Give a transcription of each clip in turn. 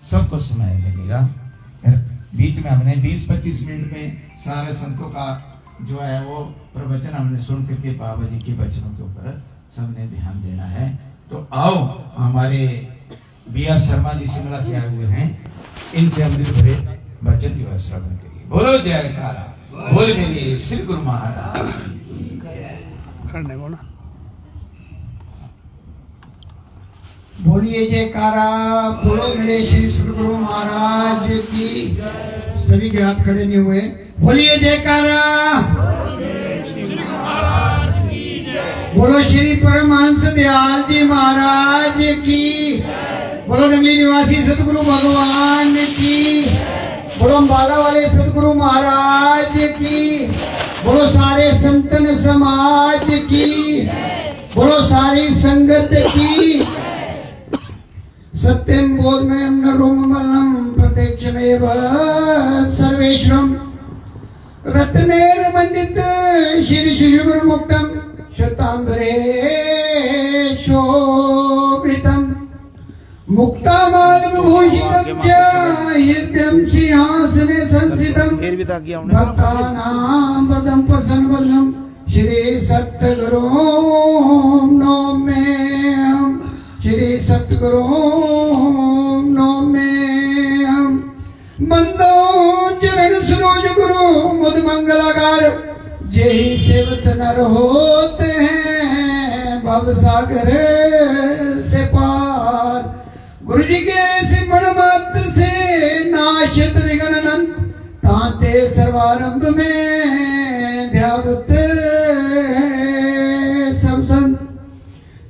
सबको समय मिलेगा। बीच में हमने 20-25 मिनट में सारे संतों का जो है वो प्रवचन हमने सुन करके बाबा जी के वचनों के ऊपर सबने ध्यान देना है। तो आओ, हमारे B.R. शर्मा जी शिमला से आए हुए हैं, इनसे अमृत भरे वचन जो है श्रवण करिए। बोलो जयकारा, बोल मेरे श्री गुरु महाराज। बोलिए जयकारा, बोलो मेरे श्री गुरु महाराज की। सभी के हाथ खड़े नहीं हुए, बोलिए जयकारा। बोलो श्री परमहंस दयाल जी महाराज की। बोलो नगली निवासी सतगुरु भगवान की। बोलो अम्बाला वाले सतगुरु महाराज की। बोलो सारे संतन समाज की। बोलो सारी संगत की। सत्यम बोधमयम नरोममलम प्रत्यक्षमेव सर्वेश्वरम रत्नेर मंडित श्री शुभ्र मुक्तम शतांबरे शोभितम मुक्तामाल विभूषितम च हृदयं सिंहासने संस्थितम भक्तानां वरदं प्रसन्नवदनं श्री सतगुरु नौम्यहम्। श्री सतगुरु नौम्यहम्। बंदो चरण सरोज गुरु मुद मंगलाकार, जेहि सेवत नर होते हैं भव सागर से पार। गुरु जी के सिमरण मात्र से नाशत विघ्न अनंत, ताते सर्वारंभ में ध्यावत सब संत।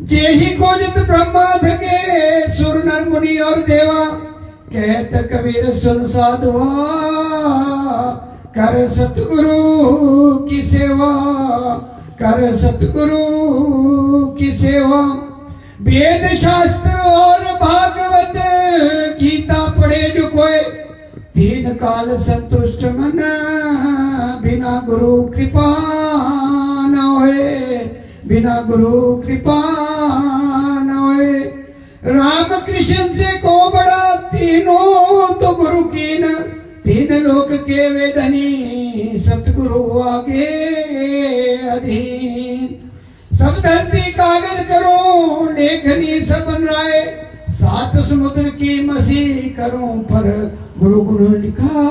जेहि खोजत ब्रह्मा थके सुर नर मुनि और देवा, कहत कबीर सुन साधुआ कर सतगुरु की सेवा। कर सतगुरु की सेवा। वेद शास्त्र और भागवत गीता पढ़े जो कोई, तीन काल संतुष्ट मन बिना गुरु कृपा न होए। बिना गुरु कृपा न होए। राम कृष्ण से को बड़ा तीनों तो गुरु कीन, तीन लोक के वेदनी सतगुरु आगे अधीन। सब धरती कागज करो लेखनी सब बन राय, सात समुद्र की मसी करूं पर गुरु गुण लिखा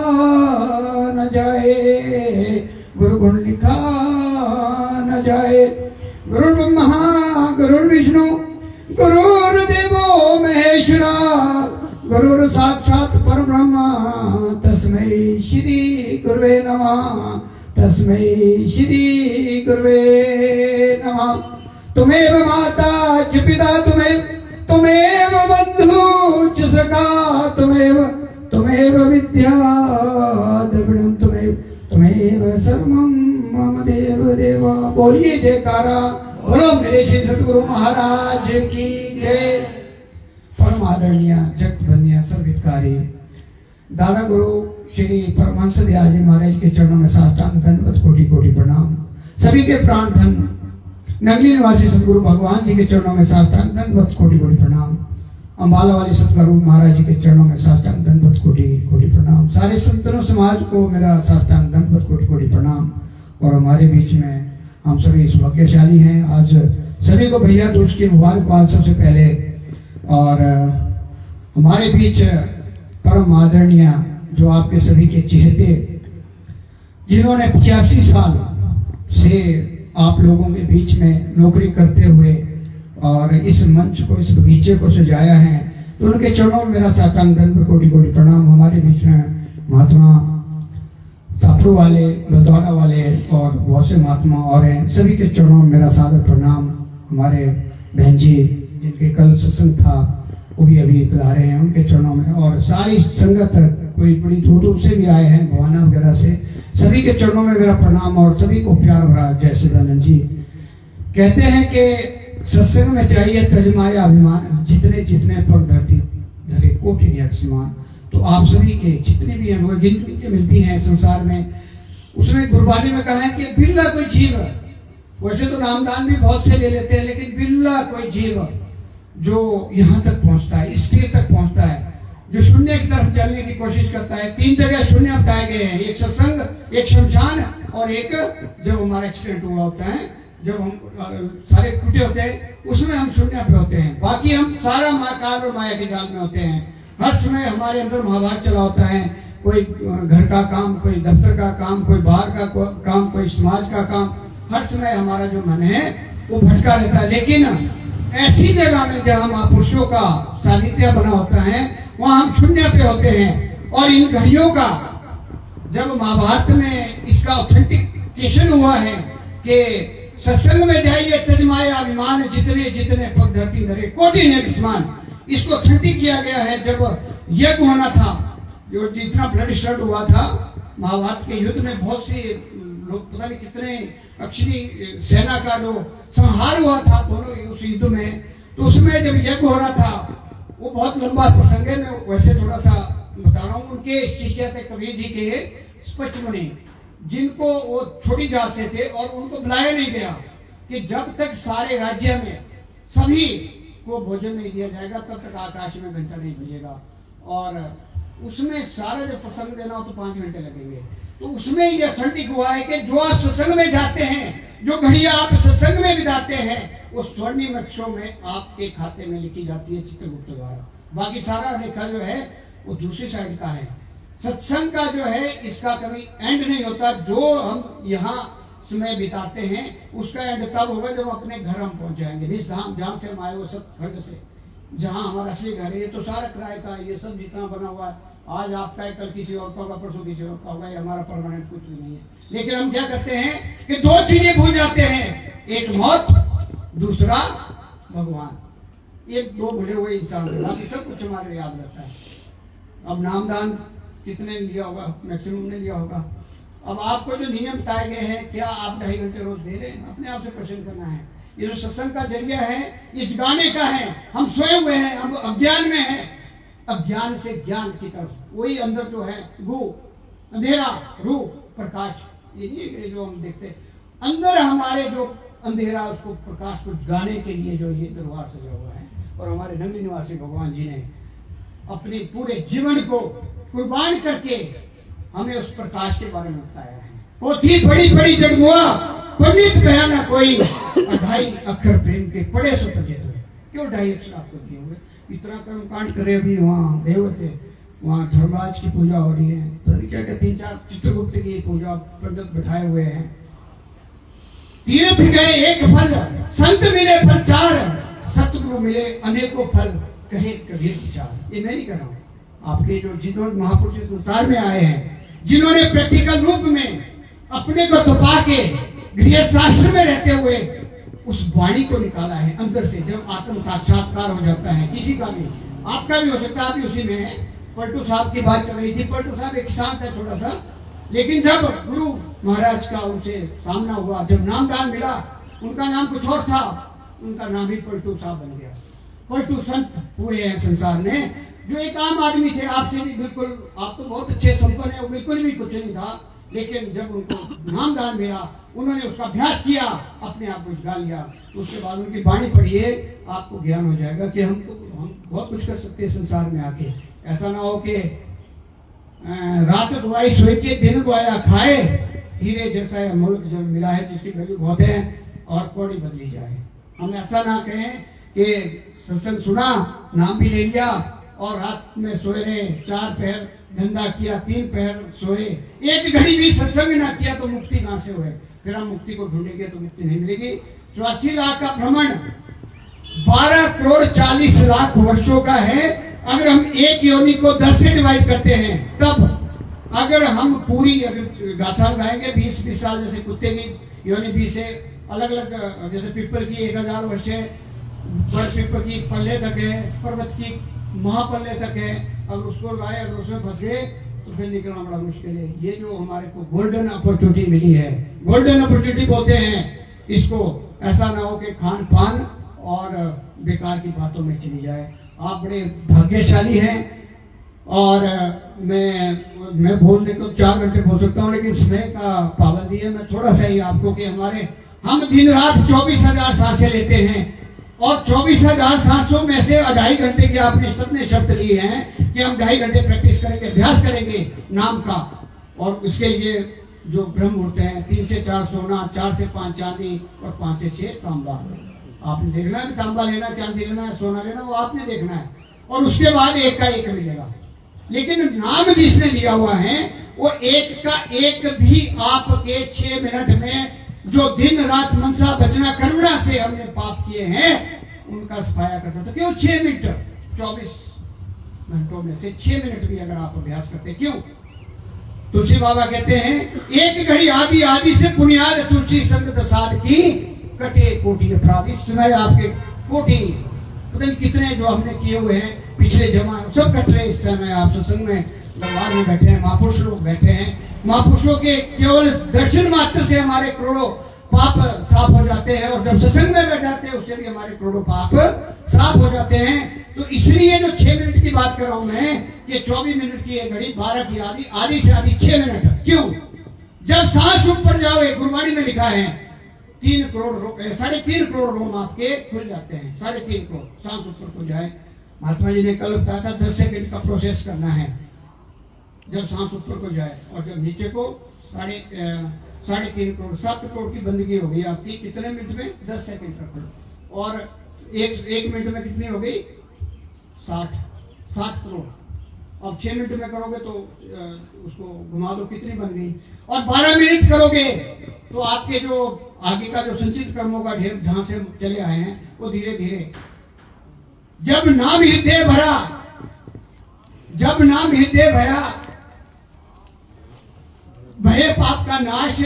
न जाए। गुरु गुण लिखा न जाए। गुरु ब्रह्मा गुरु विष्णु गुरुर्देवो महेश्वरा, गुरुर साक्षात परब्रह्म तस्मै श्री गुरुवे नमः। तस्मै श्री गुरुवे नमः। तुमेव माता च पिता तुमेव बंधु च सखा, तुमेव विद्या द्रविणं तुमेव सर्वं मम देव देवा। बोलिए जयकारा, बोलो मेरे श्री सतगुरु महाराज की जय। परम आदरणीय जगत बंदिया सर्वहितकारी दादा गुरु श्री परमहंस दयाल जी महाराज के चरणों में साष्टांग दंडवत कोटि कोटि प्रणाम। सभी के प्राण धन नगली निवासी सतगुरु भगवान जी के चरणों में साष्टांग दंडवत कोटि कोटि प्रणाम। अम्बाला वाले सतगुरु महाराज जी के चरणों में साष्टांग दंडवत कोटि कोटि प्रणाम। सारे संतों समाज को मेरा साष्टांग दंडवत कोटि कोटि प्रणाम। और हमारे बीच में हम सभी सौभाग्यशाली हैं। आज सभी को भैया दूज की मुबारकबाद सबसे पहले। और हमारे बीच परम आदरणीय जो आपके सभी के चहेते, जिन्होंने 85 साल से आप लोगों के बीच में नौकरी करते हुए और इस मंच को, इस बगीचे को सजाया है, तो उनके चरणों में मेरा साष्टांग दंडवत कोटि कोटि प्रणाम। हमारे बीच में महात्मा साथू वाले, बलद्वारा वाले और बहुत से महात्मा और हैं, सभी के चरणों में मेरा सादर प्रणाम। हमारे बहन जी जिनके कल सत्संग था वो भी अभी पधारे हैं, उनके चरणों में। और सारी संगत, कोई बड़ी दूर दूर से भी आए हैं, भवाना वगैरह से, सभी के चरणों में मेरा प्रणाम और सभी को प्यार भरा जय सदानंद जी। कहते हैं कि सत्संग में चाहिए तजमाया अभिमान, जितने जितने पग धरती धरे कोटि नियत समान। तो आप सभी के जितने भी अनुभव गिन चुन के मिलती हैं संसार में, उसमें गुरबानी में कहा है कि बिरला कोई जीव, वैसे तो नामदान भी बहुत से ले लेते हैं, लेकिन बिरला कोई जीव जो यहाँ तक पहुँचता है, स्टेज तक पहुँचता है, जो शून्य चलने की कोशिश करता है। 3 जगह शून्य बताए गए हैं, एक सत्संग, एक शमशान और एक जब हमारा एक्सीडेंट हुआ होता है, जब हम सारे टूटे होते हैं उसमें हम शून्य पे होते हैं। बाकी हम सारा काल और माया के जाल में होते हैं। हर समय हमारे अंदर महाभारत चला होता है, कोई घर का काम, कोई दफ्तर का काम, कोई बाहर का काम, कोई समाज का काम। हर समय हमारा जो मन है वो भटका रहता है। लेकिन ऐसी जगह में जहाँ महापुरुषों का सानिध्य बना होता है वहाँ हम शून्य पे होते हैं। और इन घड़ियों का जब महाभारत में इसका ऑथेंटिकेशन हुआ है कि सत्संग में जाइए तजमाए अभिमान, जितने जितने पग धरती धरे कोटि ने समान, इसको ऑथेंटिक किया गया है। जब यज्ञ होना था, जो जितना ब्लड स्टार्ट हुआ था महाभारत के युद्ध में, बहुत से लोग, पता नहीं कितने अक्षरी सेना का जो संहार हुआ था दोनों उस युद्ध में, तो उसमें जब यज्ञ हो रहा था, वो बहुत लंबा प्रसंग है, मैं वैसे थोड़ा सा बता रहा हूँ। उनके शिष्य थे कबीर जी के स्पष्टमुनि, जिनको वो छोटी जात से थे और उनको बुलाया नहीं गया कि जब तक सारे राज्य में सभी को भोजन नहीं दिया जाएगा तब तक आकाश में घंटा नहीं बजेगा। और उसमें सारा जब प्रसंग देना हो तो 5 घंटे लगेंगे। तो उसमें ये ऑथेंटिक हुआ है कि जो आप सत्संग में जाते हैं, जो घड़ियां आप सत्संग में बिताते हैं, वो स्वर्णिम अक्षरों में आपके खाते में लिखी जाती है चित्रगुप्त द्वारा। बाकी सारा लेखा जो है वो दूसरी साइड का है। सत्संग का जो है इसका कभी एंड नहीं होता। जो हम यहाँ समय बिताते हैं उसका एंड तब होगा जब अपने घर हम पहुंच जाएंगे। निज धाम जहाँ से हम आए वो सब खंड से, जहाँ हमारा असली घर है, ये तो सारा किराए का, ये सब जितना बना हुआ है, आज आपका है, कल किसी और का होगा, परसों किसी और का होगा, ये हमारा परमानेंट कुछ भी नहीं है। लेकिन हम क्या करते हैं कि 2 चीजें भूल जाते हैं, एक मौत, दूसरा भगवान। ये 2 भूले हुए इंसान है, बाकी सब कुछ हमारे याद रहता है। अब नामदान कितने लिया होगा, मैक्सिमम ने लिया होगा। अब आपको जो नियम बताए गए हैं, क्या आप 2.5 घंटे रोज दे रहे हैं? अपने आप से प्रश्न करना है। ये जो सत्संग का जरिया है ये जगाने का है। हम सोए हुए हैं, हम अज्ञान में हैं, अज्ञान से ज्ञान की तरफ, वही अंदर जो है गु अंधेरा, रू प्रकाश, ये नहीं है जो हम देखते अंदर हमारे जो अंधेरा, उसको प्रकाश को जगाने के लिए जो ये दरबार सजा हुआ है। और हमारे नंदी निवासी भगवान जी ने अपने पूरे जीवन को कुर्बान करके हमें उस प्रकाश के बारे में बताया है। पोथी बड़ी बड़ी जगमुआ पंडित बयाना कोई, 2.5 अक्षर प्रेम के पढ़े सो तजे हुए। क्यों 2.5 अक्षर आपको दिए हुए? इतना कर्म कांड करे। अभी वहाँ देव थे, वहाँ धर्मराज की पूजा हो रही है, तो क्या क्या 3-4 चित्रगुप्त की पूजा पंडित बैठाए हुए हैं। तीर्थ गए 1 फल, संत मिले फल 4, सतगुरु मिले अनेकों फल, कहे कबीर विचार। ये मैं नहीं कर रहा हूँ, आपके जो जिन्होंने महापुरुष संसार में आए हैं, जिन्होंने प्रैक्टिकल रूप में अपने को तपा के गृहस्थाश्रम में रहते हुए उस वाणी को निकाला है अंदर से। जब आत्म साक्षात्कार हो जाता है किसी का भी, आपका भी हो सकता है, आप भी उसी में है। पलटू साहब की बात चल रही थी, पलटू साहब एक शांत है थोड़ा सा, लेकिन जब गुरु महाराज का उनसे सामना हुआ, जब नामदान मिला, उनका नाम कुछ और था, उनका नाम ही पलटू साहब बन गया। पलटू संत हुए हैं संसार में, जो एक आम आदमी थे, आपसे भी बिल्कुल, आप तो बहुत अच्छे संपन्न है, वो बिल्कुल भी कुछ नहीं था। लेकिन जब उनको नामदान मिला, उन्होंने उसका अभ्यास किया, अपने आप को जगा लिया। उसके बाद उनकी वाणी पढ़िए, आपको ज्ञान हो जाएगा कि हम बहुत कुछ कर सकते हैं संसार में आके। ऐसा ना हो कि रात गवाई सोई के दिन गवाया खाए, हीरे जैसा मुल्क जब मिला है जिसकी वैल्यू बहुत है और कौड़ी बदली जाए। हम ऐसा ना कहें कि सत्संग सुना, नाम भी ले लिया और रात में सोए रहे, 4 पहर धंधा किया, 3 पहर सोए, 1 घड़ी भी सत्संग ना किया तो मुक्ति कहां से हुए? फिर हम मुक्ति को ढूंढेंगे तो मुक्ति नहीं मिलेगी। 84 लाख का भ्रमण 12 करोड़ 40 लाख वर्षों का है। अगर हम एक योनि को 10 से डिवाइड करते हैं, तब अगर हम पूरी अगर गाथा लगाएंगे 20-20 साल, जैसे कुत्ते की योनि 20 से अलग अलग, जैसे पीपल की 1000 वर्ष है, बड़ पीपल की पल्ले तक है, पर्वत की महापल्ले तक है। अगर उसको लाए, अगर उसमें फंस गए तो फिर निकलना बड़ा मुश्किल है। ये जो हमारे को गोल्डन अपॉर्चुनिटी मिली है, गोल्डन अपॉर्चुनिटी बोलते हैं इसको। ऐसा ना हो कि खान पान और बेकार की बातों में चली जाए। आप बड़े भाग्यशाली हैं और मैं बोलने को 4 घंटे बोल सकता हूँ, लेकिन समय का पाबंदी है। मैं थोड़ा सा ही आपको कि हम दिन रात 24,000 सांसें लेते हैं, और 24,700 में से 2.5 घंटे के आपने सबने शब्द लिए हैं कि हम 2.5 घंटे प्रैक्टिस करेंगे, अभ्यास करेंगे नाम का। और इसके लिए जो ब्रह्म मुहूर्त हैं, 3 से 4 सोना, 4 से 5 चांदी और 5 से 6 तांबा। आपने देखना है तांबा लेना, चांदी लेना है, सोना लेना, वो आपने देखना है। और उसके बाद एक का एक मिलेगा। लेकिन नाम जिसने लिया हुआ है वो एक का एक भी आपके 6 मिनट में जो दिन रात मनसा बचना करुणा से हमने पाप किए हैं उनका सफाया करता था। क्यों 6 मिनट? 24 घंटों में से 6 मिनट भी अगर आप अभ्यास करते, क्यों? तुलसी बाबा कहते हैं एक घड़ी आदि आदि से बुनियाद तुलसी संगत साध की कटे कोटि अपराध। इस समय आपके कोटि पता नहीं कितने जो हमने किए हुए हैं पिछले जमा सब कट रहे। इस समय आप सत्संग में दरबार में बैठे हैं, महापुरुष लोग बैठे हैं। महापुरुषों के केवल दर्शन मात्र से हमारे करोड़ों पाप साफ हो जाते हैं, और जब सत्संग में बैठ जाते हैं उससे भी हमारे करोड़ों पाप साफ हो जाते हैं। तो इसलिए जो 6 मिनट की बात कर रहा हूं मैं कि 24 मिनट की एक घड़ी, 12 की आधी, आधी से आधी 6 मिनट। क्यों? जब सांस ऊपर जाओगे, गुरबाणी में लिखा है 3 करोड़ 3.5 करोड़ रोम आपके खुल जाते हैं। 3.5 करोड़ सांस ऊपर को जाए। महात्मा जी ने कल बताया था 10 सेकंड का प्रोसेस करना है जब सांस ऊपर को जाए, और जब नीचे को 3.5 करोड़ 7 करोड़ की बंदगी हो गई आपकी। कितने मिनट में? 10 सेकंड रख लो। और एक मिनट में कितनी हो गई? 60 करोड़। अब 6 मिनट में करोगे तो उसको घुमा दो, कितनी बन गई? और 12 मिनट करोगे तो आपके जो आगे का जो संचित कर्मों का ढेर जहां से चले आए हैं वो धीरे धीरे, जब नाम हृदय भरा, जब नाम हृदय भरा भय पाप का नाश,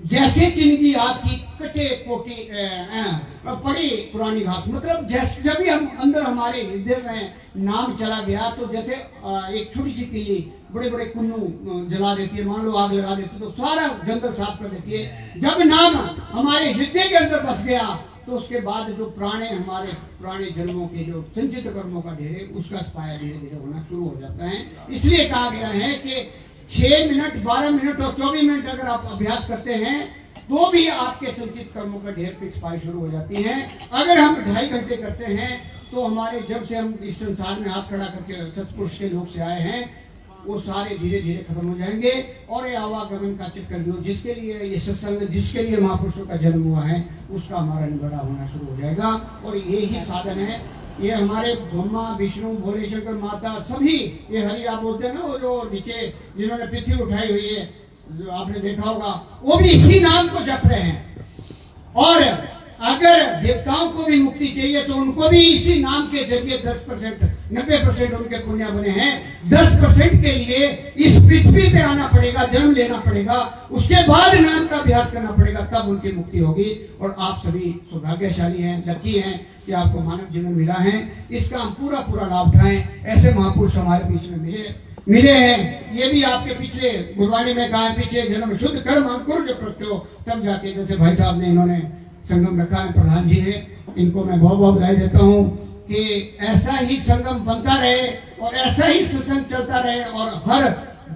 जैसे जिंदगी आपकी कटे कोटि पड़ी पुरानी घास। मतलब जैसे जब भी हम अंदर हमारे हृदय में नाम चला गया तो जैसे एक छोटी सी तीली बड़े बड़े कुन्नू जला देती है, मान लो आग लगा देती है तो सारा जंगल साफ कर देती है। जब नाम हमारे हृदय के अंदर बस गया तो उसके बाद जो हमारे पुराने जन्मों के जो संचित कर्मों का ढेर है उसका सफाया धीरे धीरे होना शुरू हो जाता है। इसलिए कहा गया है कि 6 मिनट, 12 मिनट और 24 मिनट अगर आप अभ्यास करते हैं तो भी आपके संचित कर्मों का ढेर की सफाई शुरू हो जाती है। अगर हम 2.5 घंटे करते हैं तो हमारे जब से हम इस संसार में हाथ खड़ा करके सतपुरुष के लोग से आए हैं वो सारे धीरे धीरे खत्म हो जाएंगे। और ये आवागमन का चक्कर जो जिसके लिए ये सत्संग, जिसके लिए महापुरुषों का जन्म हुआ है उसका हमारा निबड़ा होना शुरू हो जाएगा। और ये ही साधन है। ये हमारे ब्रह्मा विष्णु भोले शंकर माता सभी ये हरिया बोलते हैं ना, वो जो नीचे जिन्होंने पृथ्वी उठाई हुई है जो आपने देखा होगा वो भी इसी नाम को जप रहे हैं। और अगर देवताओं को भी मुक्ति चाहिए तो उनको भी इसी नाम के जरिए 10%, 90% उनके पुण्य बने हैं। 10% के लिए इस पृथ्वी पे आना पड़ेगा, जन्म लेना पड़ेगा, उसके बाद नाम का अभ्यास करना पड़ेगा, तब उनकी मुक्ति होगी। और आप सभी सौभाग्यशाली हैं, लकी हैं कि आपको मानव जन्म मिला है। इसका हम पूरा लाभ उठाएं। ऐसे महापुरुष हमारे बीच में मिले हैं। ये भी आपके पीछे गुरबाणी में कहा, पीछे जन्म शुद्ध कर्म अंकुर जो प्रत्यो, तब जाके जैसे भाई साहब ने इन्होंने संगम रखा है, प्रधान जी ने, इनको मैं बहुत बहुत बधाई देता हूँ कि ऐसा ही संगम बनता रहे और ऐसा ही सत्संग चलता रहे। और हर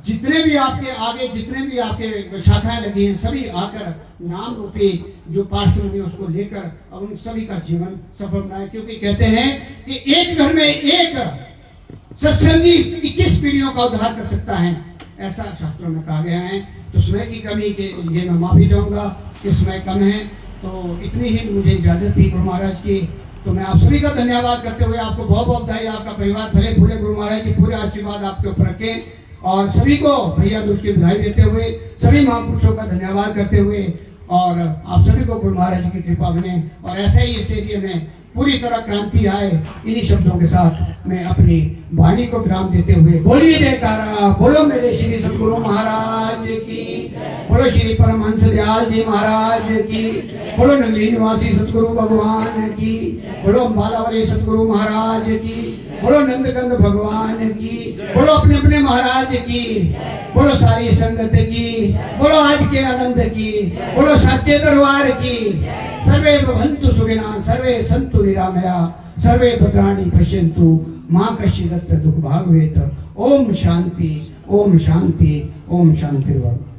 जितने भी आपके आगे जितने भी आपके शाखाएं लगी हैं सभी आकर नाम रूपी जो पार्षद है उसको लेकर अब उन सभी का जीवन सफल बनाए। क्योंकि कहते हैं कि एक घर में एक सत्संगी 21 पीढ़ियों का उद्धार कर सकता है, ऐसा शास्त्रों में कहा गया है। तो समय की कमी के लिए मैं माफी चाहूंगा कि समय कम है। तो इतनी ही मुझे इजाजत थी गुरु महाराज की। तो मैं आप सभी का धन्यवाद करते हुए आपको बहुत बहुत बधाई। आपका परिवार भले भूले गुरु महाराज की पूरे आशीर्वाद आपके ऊपर रखे। और सभी को भैया दूज की बधाई देते हुए, सभी महापुरुषों का धन्यवाद करते हुए, और आप सभी को गुरु महाराज की कृपा बने और ऐसे ही इस एरिया में पूरी तरह क्रांति आए। इन्हीं शब्दों के साथ मैं अपनी वाणी को विराम देते हुए बोलिए जयकारा, बोलो मेरे श्री सतगुरु महाराज की, बोलो श्री परमहंस दयाल जी महाराज की, बोलो नगरी निवासी सतगुरु भगवान की, बोलो अम्बालावली सतगुरु महाराज की, बोलो नंदकंद भगवान की, बोलो अपने अपने महाराज की, बोलो सारी संगत की, बोलो आज के आनंद की, बोलो सच्चे दरबार की। सर्वे भवन्तु सुखिनः, सर्वे सन्तु निरामया, सर्वे भद्राणि पश्यन्तु मा कश्चित् दुःख भाग्भवेत्। ओम शांति, ओम शांति, ओम शांतिर्भवतु।